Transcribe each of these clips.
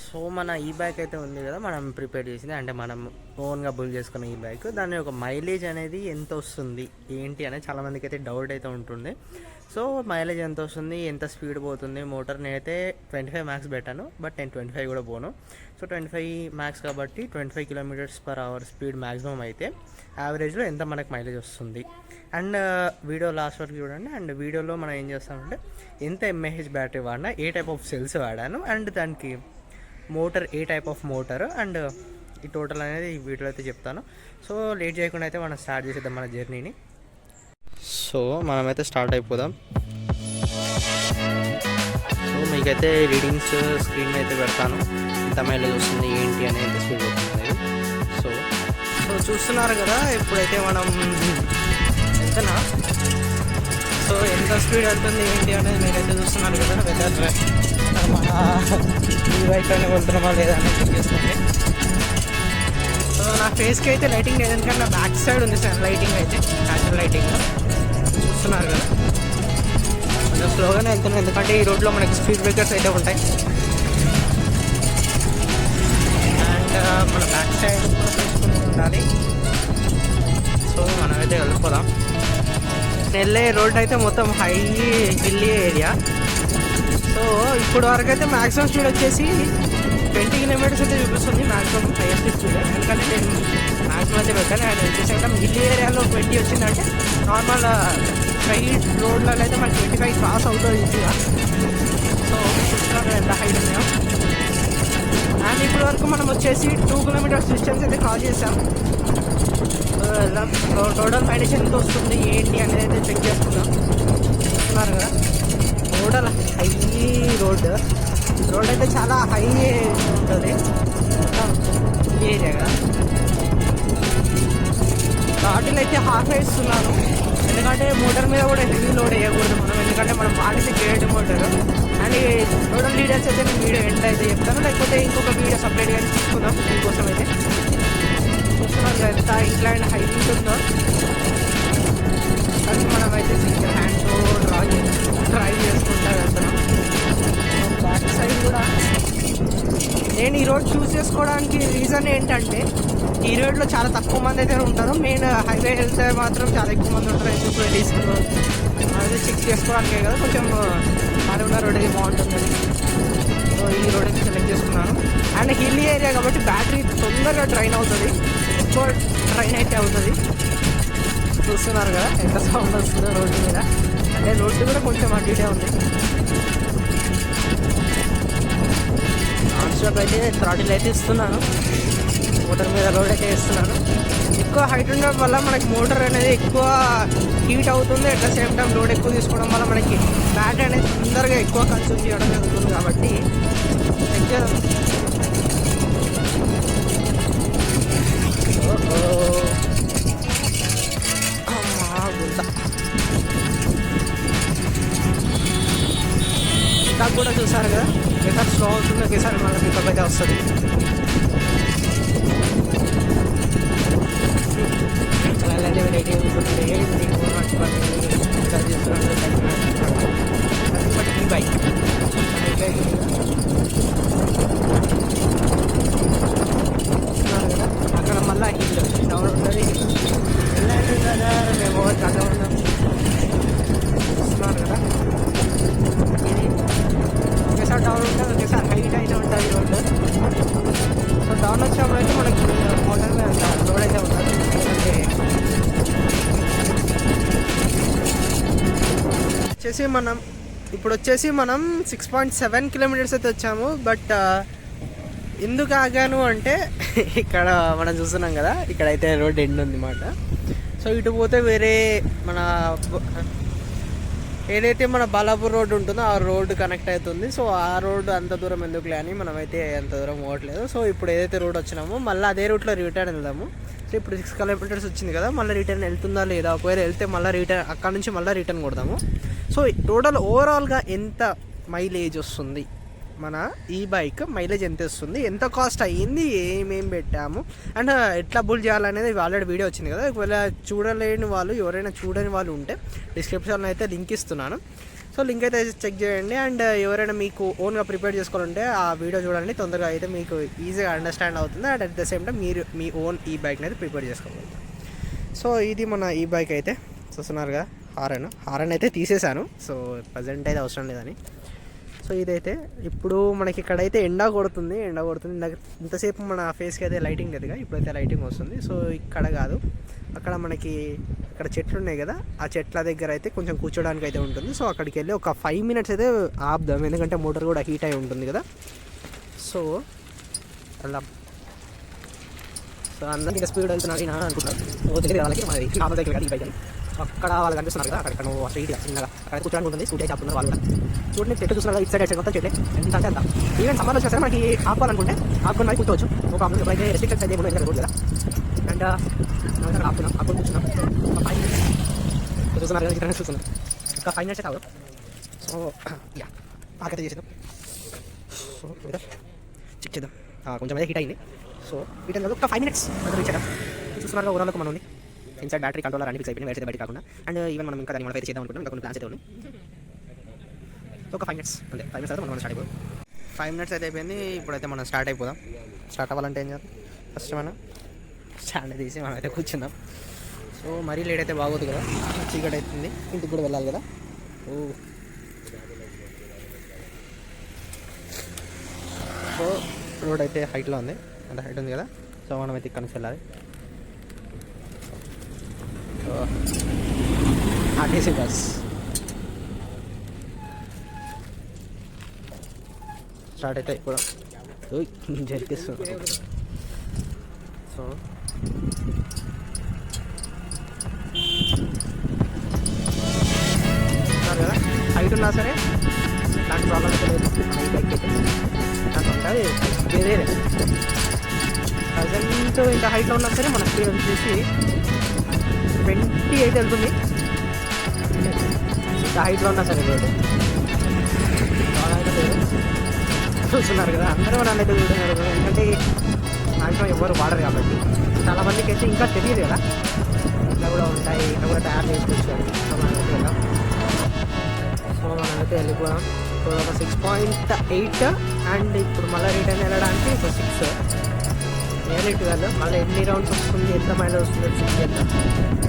So మన ఈ bike అయితే ఉంది కదా, మనం ప్రిపేర్ చేసింది అంటే మనం ఓన్గా బుల్ చేసుకున్న ఈ బైక్, దాని ఒక మైలేజ్ అనేది ఎంత వస్తుంది ఏంటి అనేది చాలామందికి అయితే డౌట్ అయితే ఉంటుంది. సో మైలేజ్ ఎంత వస్తుంది, ఎంత స్పీడ్ పోతుంది మోటార్, నేనైతే 25 మ్యాక్స్ పెట్టాను, బట్ నేను 25 కూడా పోను. సో 25 మ్యాక్స్ కాబట్టి 25 km/h స్పీడ్ మ్యాక్సిమం అయితే యావరేజ్లో ఎంత మనకు మైలేజ్ వస్తుంది. అండ్ వీడియో లాస్ట్ వరకు చూడండి. అండ్ వీడియోలో మనం ఏం చేస్తామంటే ఎంత ఎంఏహెచ్ బ్యాటరీ వాడినా, ఏ టైప్ ఆఫ్ సెల్స్ వాడాను, అండ్ దానికి motor A type of motor, and ఈ టోటల్ అనేది ఈ వీడియోలో అయితే చెప్తాను. సో లేట్ చేయకుండా అయితే మనం స్టార్ట్ చేసేద్దాం మన జర్నీని. సో మనమైతే స్టార్ట్ అయిపోదాం. సో మీకైతే రీడింగ్స్ స్క్రీన్ అయితే పెడతాను, ఎంత మైలేజ్ వస్తుంది ఏంటి అనేది, ఎంత స్పీడ్ వస్తుంది. సో సో చూస్తున్నారు కదా, ఇప్పుడైతే మనం ఎంతనా, సో ఎంత స్పీడ్ వెళ్తుంది ఏంటి అనేది మీరైతే చూస్తున్నారు కదా. వెదర్ మన ఈ బైక్ అయినా వెళ్తున్నామా లేదా అని చెక్ చేసుకోండి. సో నా ఫేస్కి అయితే లైటింగ్ లేదు, ఎందుకంటే నా బ్యాక్ సైడ్ ఉంది సార్ లైటింగ్ అయితే, న్యాచురల్ లైటింగ్ చూస్తున్నారు కదా. కొంచెం స్లోగానే వెళ్తున్నాం, ఎందుకంటే ఈ రోడ్లో మనకి స్పీడ్ బ్రేకర్స్ అయితే ఉంటాయి. అండ్ మన బ్యాక్ సైడ్ చూసుకుంటూ ఉండాలి. సో మనమైతే వెళ్ళిపోదాం. వెళ్ళే రోడ్ అయితే మొత్తం హై హిల్లీ ఏరియా. సో ఇప్పుడు వరకు అయితే మ్యాక్సిమం స్పీడ్ వచ్చేసి 20 km అయితే చూపిస్తుంది, మ్యాక్సిమం హైయెస్ట్ స్పీడ్. ఎందుకంటే నేను మ్యాక్సిమం అయితే పెట్టాను. అండ్ వచ్చేసి హిల్లీ ఏరియాలో 20 వచ్చిందంటే నార్మల్ స్ట్రైట్ రోడ్లలో అయితే మనకి 25 క్రాస్ అవుతుంది ఈజీగా. సో చూస్తున్నారు ఎంత హైట్ ఉన్నాయో. అండ్ ఇప్పటి వరకు మనం వచ్చేసి 2 km డిస్టెన్స్ అయితే కాల్ చేసాం. టోటల్ మైలేజ్ ఎంత వస్తుంది ఏంటి అనేది అయితే చెక్ చేసుకుందాం. చూస్తున్నారు కదా, టోటల్ హై రోడ్ అయితే చాలా హై ఉంటుంది ఈ ఏరియా కదా. థాటిల్ అయితే హాఫ్ ఇస్తున్నాను, ఎందుకంటే మోటార్ మీద కూడా హెవీ లోడ్ వేయకూడదు మనం, ఎందుకంటే మనం వాడితే great motor. And total details అయితే నేను వీడియో ఎండ్ అయితే చెప్తాను, లేకపోతే ఇంకొక వీడియో సపరేట్గా తీసుకుందాం దీనికోసం అయితే. చూస్తున్నాం ఎంత ఇంక్లైన్ హైట్ ఉంటుందో, కానీ మనం అయితే సింగిల్ హ్యాండ్తో డ్రైవ్ చేసుకుంటా వెళ్తున్నాం. బ్యాక్ సైడ్ కూడా నేను ఈ రోడ్ చూస్ చేసుకోవడానికి రీజన్ ఏంటంటే, ఈ రోడ్లో చాలా తక్కువ మంది అయితే ఉంటారు. మెయిన్ హైవే వెళ్తే మాత్రం చాలా ఎక్కువ మంది ఉంటారు. ఎందుకు రిస్క్ అదే చెక్ చేసుకోవడానికే కదా, కొంచెం ఉన్న రోడ్ అయితే బాగుంటుంది. సో ఈ రోడ్ అయితే సెలెక్ట్ చేసుకున్నాను. అండ్ హిల్లీ ఏరియా కాబట్టి బ్యాటరీ తొందరగా డ్రైన్ అవుతుంది, ఎక్కువ డ్రైన్ అయితే అవుతుంది. చూస్తున్నారు కదా ఎంత సౌండ్ వస్తుందో రోడ్డు మీద. అంటే రోడ్డు కూడా కొంచెం అటు ఇటే ఉంది. నాన్ స్టాప్ అయితే థ్రాటిల్ అయితే ఇస్తున్నాను, మోటార్ మీద లోడ్ అయితే ఇస్తున్నాను. ఎక్కువ హైట్ ఉండడం వల్ల మనకి మోటార్ అనేది ఎక్కువ హీట్ అవుతుంది. At the same time load ఎక్కువ తీసుకోవడం వల్ల మనకి బ్యాటరీ అనేది తొందరగా ఎక్కువ కన్సూమ్ చేయడం జరుగుతుంది. కాబట్టి చెక్ చేద్దాం. ఇంకా కూడా చూసారు కదా, ఒకేసారి స్లో అవుతుంది, ఒకేసారి మళ్ళీ పికప్ అయితే వస్తుంది. వెరైటీ ఈ బైక్ అక్కడ మళ్ళీ హిల్ డౌన్ ఉంటుంది. వెళ్ళండి కదా, మేము చక్కగా ఉన్నాం. చూస్తున్నారు కదా, ఇది ఒకేసారి డౌన్ ఉంటుంది, ఒకేసారి హైట్ అయితే ఉంటుంది రోడ్డు. సో డౌన్ వచ్చినప్పుడు అయితే మనకి మోటార్ మీద లోడ్ అయితే ఉంటుంది. ఎందుకంటే వచ్చేసి మనం 6.7 km అయితే వచ్చాము. బట్ ఎందుకు ఆగాను అంటే, ఇక్కడ మనం చూస్తున్నాం కదా, ఇక్కడైతే రోడ్ ఎండ్ ఉంది అన్నమాట. సో ఇటు పోతే వేరే మన ఏదైతే మన బాలాపూర్ రోడ్డు ఉంటుందో ఆ రోడ్డు కనెక్ట్ అవుతుంది. సో ఆ రోడ్డు అంత దూరం ఎందుకులే అని మనమైతే అంత దూరం పోవట్లేదు. సో ఇప్పుడు ఏదైతే రోడ్ వచ్చినామో మళ్ళీ అదే రూట్లో రిటర్న్ వెళ్దాము. సో ఇప్పుడు 6 km వచ్చింది కదా, మళ్ళీ రిటర్న్ వెళ్తుందా లేదా, ఒకవేళ వెళ్తే మళ్ళీ రిటర్న్ అక్కడ నుంచి మళ్ళీ రిటర్న్ కొడదాము. సో టోటల్ ఓవరాల్గా ఎంత మైలేజ్ వస్తుంది, మన ఈ బైక్ మైలేజ్ ఎంత వస్తుంది, ఎంత కాస్ట్ అయ్యింది, ఏమేమి పెట్టాము, అండ్ ఎట్లా బుల్ చేయాలనేది ఆల్రెడీ వీడియో వచ్చింది కదా. ఒకవేళ చూడలేని వాళ్ళు, ఎవరైనా చూడని వాళ్ళు ఉంటే డిస్క్రిప్షన్లో అయితే లింక్ ఇస్తున్నాను. సో లింక్ అయితే చెక్ చేయండి. అండ్ ఎవరైనా మీకు ఓన్గా ప్రిపేర్ చేసుకోవాలంటే ఆ వీడియో చూడండి, తొందరగా అయితే మీకు ఈజీగా అండర్స్టాండ్ అవుతుంది. And at the same time మీరు మీ ఓన్ ఈ బైక్ని అయితే ప్రిపేర్ చేసుకోగలుగుతారు. సో ఇది మన ఈ బైక్ అయితే చూస్తున్నారుగా, హారన్ అయితే తీసేశాను. సో ప్రజెంట్ అయితే అవసరం లేదని. సో ఇదైతే ఇప్పుడు మనకి ఇక్కడైతే ఎండ కొడుతుంది. ఇంతసేపు మన ఫేస్కి అయితే లైటింగ్ లేదుగా, ఇప్పుడైతే లైటింగ్ వస్తుంది. సో ఇక్కడ కాదు, అక్కడ మనకి ఇక్కడ చెట్లు ఉన్నాయి కదా, ఆ చెట్ల దగ్గర అయితే కొంచెం కూర్చోడానికి అయితే ఉంటుంది. సో అక్కడికి వెళ్ళి ఒక 5 minutes అయితే ఆపుదాం, ఎందుకంటే మోటార్ కూడా హీట్ అయి ఉంటుంది కదా. సో వెళ్దాం. సో అందరికి ఇంకా స్పీడ్ వెళ్తున్నాను అనుకుంటున్నాను. వాళ్ళకి మరి నార్మల్ దగ్గర ఈ బైక్ అక్కడ వాళ్ళు కనిపిస్తున్నారు కదా, అక్కడ నువ్వు స్ట్రైట్గా చిన్నగా అక్కడ కూర్చోడానికి ఉంటుంది. స్కూటీ చెప్తున్నారు వాళ్ళు కూడా. చూడండి చెట్టు చూస్తున్నారు, ఇటు సైడ్ మొత్తం చెట్లే, ఎంత అంటే అంత. ఈవెన్ సమ్మర్ వచ్చేసరికి మనకి ఆపాలనుకుంటే ఆపుకొని మరి కూర్చోవచ్చు. ఒక ప్రాబ్లం ఎప్పుడైతే రెస్ట్రిక్షన్స్ అయితే ఉండదు రోడ్ కదా. అండ్ ఆపుకున్నాం, ఆపుకొని కూర్చున్నాం. ఒక 5 minutes చూస్తున్నారు కదా, ఇక్కడ చూస్తున్నాం. ఒక 5 minutes కాదు. సో యా ఆకైతే చేసేద్దాం. సో చెక్ చేద్దాం, కొంచెం అయితే హీట్ అయింది. సో హీట్ అయింది, ఒక 5 minutes రీచ్ అయ్యాం. చూస్తున్నారు ఓవరాల్కి మనం ఉంది. ఇన్సైడ్ బ్యాటరీ కంట్రోలర్ అన్ని ఫిక్స్ అయిపోయింది, వేరే బయట కాకుండా. అండ్ ఈవెన్ మనం ఇంకా దాన్ని మోడిఫై చేద్దాం అనుకుంటున్నాం, ఇంకా కొన్ని ప్లాన్స్ అయితే ఉన్నాయి. ఒక 5 minutes అంతే, 5 minutes అయితే మనం స్టార్ట్ అయిపోదాం. 5 minutes అయితే అయిపోయింది, ఇప్పుడైతే మనం స్టార్ట్ అయిపోదాం. స్టార్ట్ అవ్వాలంటే ఏం చేయాలి, ఫస్ట్ మనం స్టాండ్ తీసి మనం అయితే కూర్చుందాం. సో మరీ లేట్ అయితే బాగోదు కదా, చీకటి అవుతుంది, ఇంటికి కూడా వెళ్ళాలి కదా. సో రోడ్ అయితే హైట్లో ఉంది, అంత హైట్ ఉంది కదా. సో మనం అయితే ఇక్కడ నుంచి వెళ్ళాలి. ఆర్టీసీ బస్ స్టార్ట్ అయితే కూడా జరిపిస్తుంది. సో కదా హైట్ ఉన్నా సరే అలాంటి ప్రాబ్లం అయితే లేదు. బైక్ అయితే నాకు ఉంటుంది వేరే ప్రజెంట్ ఇంత హైట్లో ఉన్నా సరే మన స్పీడ్ వచ్చేసి 28 వెళ్తుంది. ఇంత హైట్లో ఉన్నా సరే రోడ్డు చూస్తున్నారు కదా, అందరూ నన్ను అయితే చూస్తున్నారు. ఎందుకంటే మ్యాక్సిమం ఎవరు వాడరు కాబట్టి. చాలామందికి అయితే ఇంకా తెలియదు కదా, ఇట్లా కూడా ఉంటాయి, ఇట్లా కూడా తయారు చేసుకొచ్చారు కదా. సో మనమైతే వెళ్ళిపోదాం. ఇప్పుడు ఒక 6.8 అండ్ ఇప్పుడు మళ్ళీ రిటర్న్ వెళ్ళడానికి ఒక 6 నియర్లీ 12. మళ్ళీ ఎన్ని రౌండ్స్ వస్తుంది, ఎంత మైలేజ్ వస్తుందో చెక్ చేద్దాం.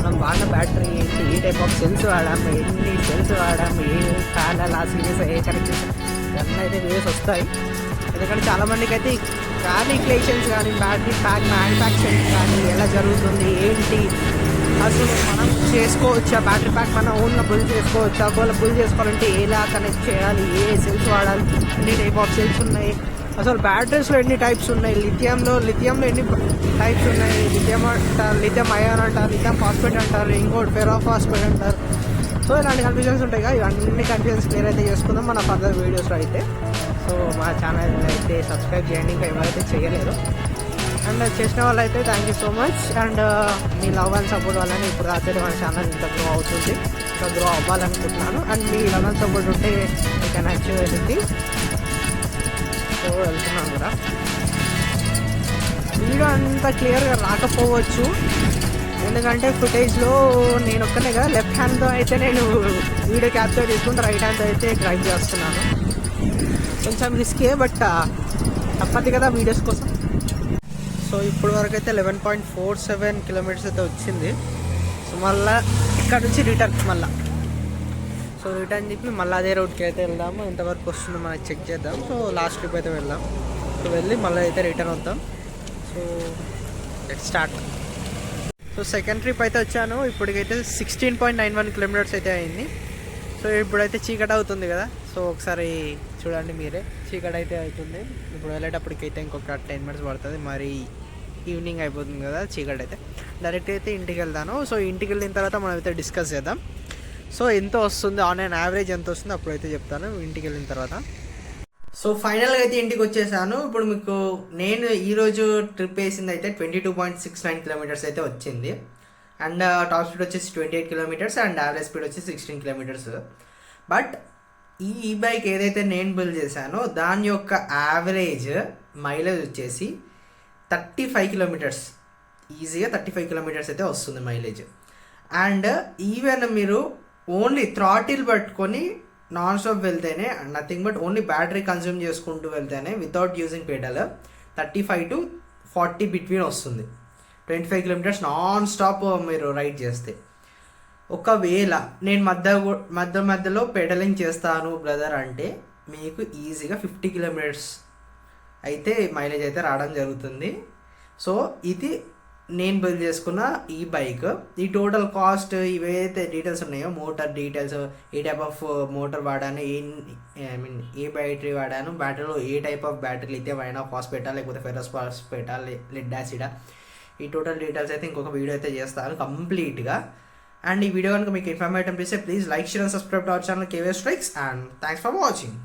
మనం వాడిన బ్యాటరీ ఏంటి, ఏ టైప్ ఆఫ్ సెల్స్ వాడాము, ఎన్ని సెల్స్ వాడాము, ఏ ప్యానల్, ఆ సిరీస్, ఏ కనెక్షన్, ఇవన్నీ అయితే వేసి వస్తాయి. ఎందుకంటే చాలామందికి అయితే క్యాలిక్యులేషన్స్ కానీ, బ్యాటరీ ప్యాక్ మ్యానుఫ్యాక్చరింగ్ కానీ ఎలా జరుగుతుంది ఏంటి, అసలు మనం చేసుకోవచ్చా, బ్యాటరీ ప్యాక్ మన ఓన్గా బిల్డ్ చేసుకోవచ్చా, ఒకవేళ బిల్డ్ చేసుకోవాలంటే ఎలా కనెక్ట్ చేయాలి, ఏ సెల్స్ వాడాలి, ఎన్ని టైప్ ఆఫ్ సెల్స్ ఉన్నాయి, అసలు బ్యాటరీస్లో ఎన్ని టైప్స్ ఉన్నాయి, లిథియంలో ఎన్ని టైప్స్ ఉన్నాయి, లిథియం అయాన్ అంటారు, లిథియం ఫాస్ఫేట్ అంటారు, ఇంకోటి ఫెరోఫాస్ఫేట్ అంటారు. సో ఇలాంటి కన్ఫ్యూజన్స్ ఉంటాయి కదా, ఇవన్నీ కన్ఫ్యూజన్స్ క్లియర్ అయితే చేసుకుందాం మన ఫర్దర్ వీడియోస్లో అయితే. సో మా ఛానల్ అయితే సబ్స్క్రైబ్ చేయండి, ఇంకా ఎవరైతే చేయలేరు. అండ్ చేసిన వాళ్ళు అయితే thank you so much. And మీ లవ్ అండ్ సపోర్ట్ వల్లనే ఇప్పుడు రాత్రి మన ఛానల్ ఇంకా గ్రో అవుతుంది, ఇంకా గ్రో అవ్వాలనుకుంటున్నాను. అండ్ మీ లవ్ అండ్ సపోర్ట్ ఉంటే you can achieve anything. So వెళ్తున్నాను కూడా. వీడియో అంత క్లియర్గా రాకపోవచ్చు, ఎందుకంటే ఫుటేజ్లో నేను ఒక్కనే కదా, లెఫ్ట్ హ్యాండ్తో అయితే నేను వీడియో క్యాప్చర్ చేసుకుంటూ రైట్ హ్యాండ్తో అయితే డ్రైవ్ చేస్తున్నాను. కొంచెం రిస్కే, బట్ తప్పదు కదా వీడియోస్ కోసం. సో ఇప్పుడు వరకు అయితే 11.47 kilometers అయితే వచ్చింది. సో మళ్ళీ ఇక్కడ నుంచి రిటర్న్ సో రిటర్న్ చెప్పి మళ్ళీ అదే రోడ్కి అయితే వెళ్దాము. ఎంతవరకు వస్తుందో మనకి చెక్ చేద్దాం. సో లాస్ట్ ట్రిప్ అయితే వెళ్దాం. సో వెళ్ళి మళ్ళీ అయితే రిటర్న్ వద్దాం. So let's start. So second trip అయితే వచ్చాను. ఇప్పటికైతే 16.91 kilometers అయితే అయింది. సో ఇప్పుడైతే చీకటి అవుతుంది కదా, సో ఒకసారి చూడండి మీరే, చీకటి అయితే అవుతుంది. ఇప్పుడు వెళ్ళేటప్పటికైతే ఇంకొక 10 minutes పడుతుంది, మరి ఈవినింగ్ అయిపోతుంది కదా, చీకటి అయితే డైరెక్ట్ అయితే ఇంటికి వెళ్తాను. సో ఇంటికి వెళ్ళిన తర్వాత మనం అయితే డిస్కస్ చేద్దాం. సో ఎంత వస్తుంది ఆన్ అండ్ యావరేజ్ ఎంత వస్తుంది అప్పుడైతే చెప్తాను ఇంటికి వెళ్ళిన తర్వాత. సో ఫైనల్గా అయితే ఇంటికి వచ్చేసాను. ఇప్పుడు మీకు నేను ఈరోజు ట్రిప్ వేసింది అయితే 22.69 kilometers అయితే వచ్చింది. అండ్ టాప్ స్పీడ్ వచ్చేసి 28 kilometers అండ్ యావరేజ్ స్పీడ్ వచ్చేసి 16 kilometers. బట్ ఈ బైక్ ఏదైతే నేను బిల్డ్ చేశానో దాని యొక్క యావరేజ్ మైలేజ్ వచ్చేసి 35 kilometers, ఈజీగా 35 kilometers అయితే వస్తుంది మైలేజ్. అండ్ ఈవెన్ మీరు ఓన్లీ థ్రాటిల్ పట్టుకొని నాన్ స్టాప్ వెళ్తేనే nothing but only battery consume చేసుకుంటూ వెళ్తేనే without using pedal 35 to 40 between వస్తుంది. 25 కిలోమీటర్స్ నాన్ స్టాప్ మీరు రైడ్ చేస్తే. ఒకవేళ నేను మధ్యలో పెడలింగ్ చేస్తాను బ్రదర్ అంటే మీకు ఈజీగా 50 కిలోమీటర్స్ అయితే మైలేజ్ అయితే రావడం జరుగుతుంది. సో ఇది నేను బిల్డ్ చేసుకున్న ఈ బైక్. ఈ టోటల్ కాస్ట్ ఇవైతే డీటెయిల్స్ ఉన్నాయో, motor details, A type of motor వాడాను, ఏ బ్యాటరీ వాడాను, బ్యాటరీలో ఏ టైప్ ఆఫ్ బ్యాటరీ, లిథియం అయినా ఫాస్ఫేటా లేకపోతే ఫెరస్ ఫాస్ఫేటా లెడ్ యాసిడా, ఈ టోటల్ డీటెయిల్స్ అయితే ఇంకొక వీడియో అయితే చేస్తాను కంప్లీట్గా. అండ్ ఈ వీడియో కనుక మీకు ఇన్ఫర్మేటివ్ అనిపిస్తే please like, share and subscribe to our channel KVS tricks. And thanks for watching.